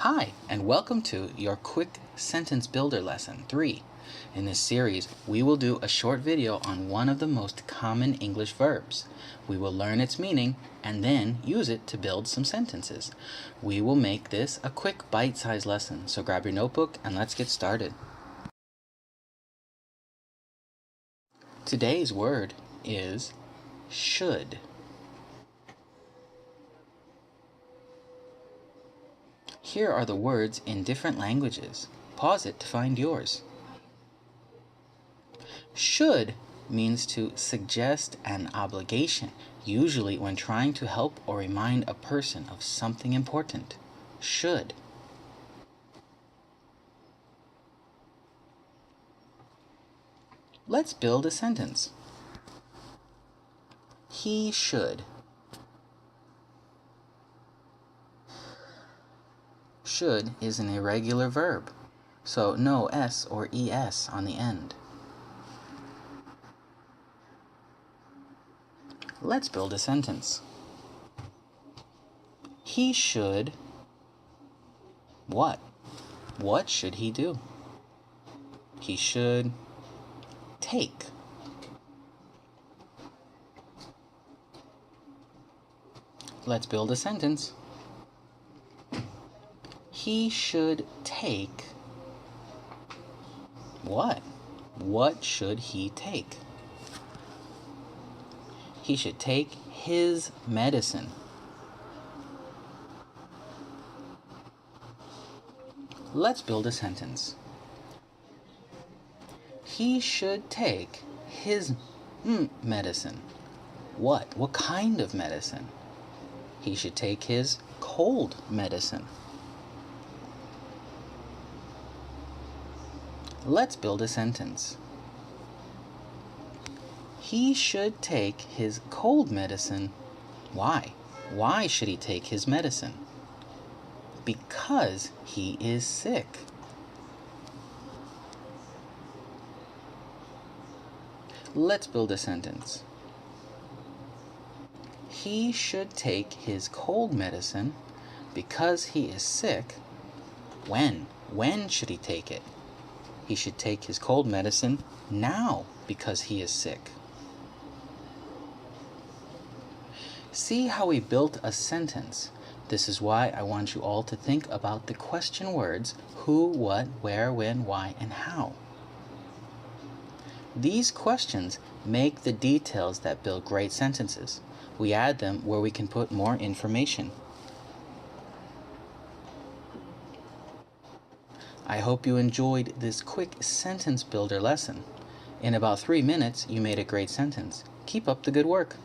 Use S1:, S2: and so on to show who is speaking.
S1: Hi, and welcome to your Quick Sentence Builder Lesson 3. In this series, we will do a short video on one of the most common English verbs. We will learn its meaning and then use it to build some sentences. We will make this a quick bite-sized lesson, so grab your notebook and let's get started. Today's word is should. Here are the words in different languages. Pause it to find yours. Should means to suggest an obligation, usually when trying to help or remind a person of something important. Should. Let's build a sentence. He should. Should is an irregular verb, so no S or ES on the end. Let's build a sentence. He should what? What should he do? He should take. Let's build a sentence. He should take what? What should he take? He should take his medicine. Let's build a sentence. He should take his medicine. What? What kind of medicine? He should take his cold medicine. Let's build a sentence. He should take his cold medicine. Why? Why should he take his medicine? Because he is sick. Let's build a sentence. He should take his cold medicine because he is sick. When? When should he take it? He should take his cold medicine now because he is sick. See how we built a sentence. This is why I want you all to think about the question words who, what, where, when, why, and how. These questions make the details that build great sentences. We add them where we can put more information. I hope you enjoyed this quick sentence builder lesson. In about 3 minutes, you made a great sentence. Keep up the good work.